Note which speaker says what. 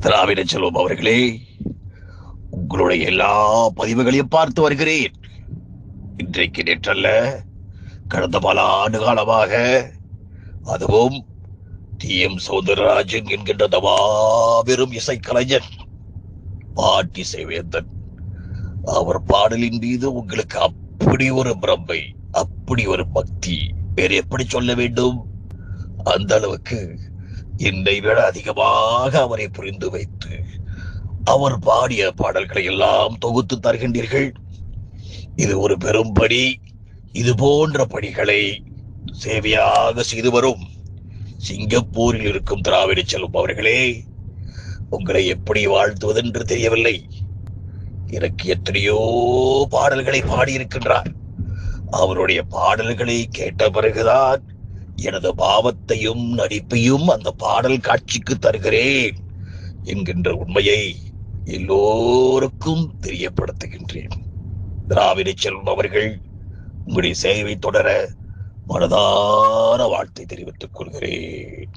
Speaker 1: திராவிட செல்வம் அவர்களே, உங்களுடைய எல்லா பதிவுகளையும் பார்த்து வருகிறேன். இன்றைக்கு நேற்றல்ல, கடந்த பல ஆண்டு காலமாக, அதுவும் டி.எம். சௌந்தரராஜன் என்கின்ற மாபெரும் இசைக்கலைஞன் பாட்டிசை வேந்தன், அவர் பாடலின் மீது உங்களுக்கு அப்படி ஒரு பிரமை, அப்படி ஒரு பக்தி, வேறு எப்படி சொல்ல வேண்டும்? அந்த அளவுக்கு என்னை விட அதிகமாக அவரை புரிந்து வைத்து அவர் பாடிய பாடல்களை எல்லாம் தொகுத்து தருகின்றீர்கள். இது ஒரு பெரும் பணி. இது போன்ற பணிகளை சேவையாக செய்து வரும் சிங்கப்பூரில் இருக்கும் திராவிட செல்வம் அவர்களே, உங்களை எப்படி வாழ்த்துவதென்று தெரியவில்லை. எனக்கு எத்தனையோ பாடல்களை பாடியிருக்கின்றார். அவருடைய பாடல்களை கேட்ட பிறகுதான் எனது பாவத்தையும் நடிப்பையும் அந்த பாடல் காட்சிக்கு தருகிறேன் என்கின்ற உண்மையை எல்லோருக்கும் தெரியப்படுத்துகின்றேன். திராவிட செல்வம் அவர்கள், உங்களுடைய சேவை தொடர மனதார வாழ்த்தை தெரிவித்துக் கொள்கிறேன்.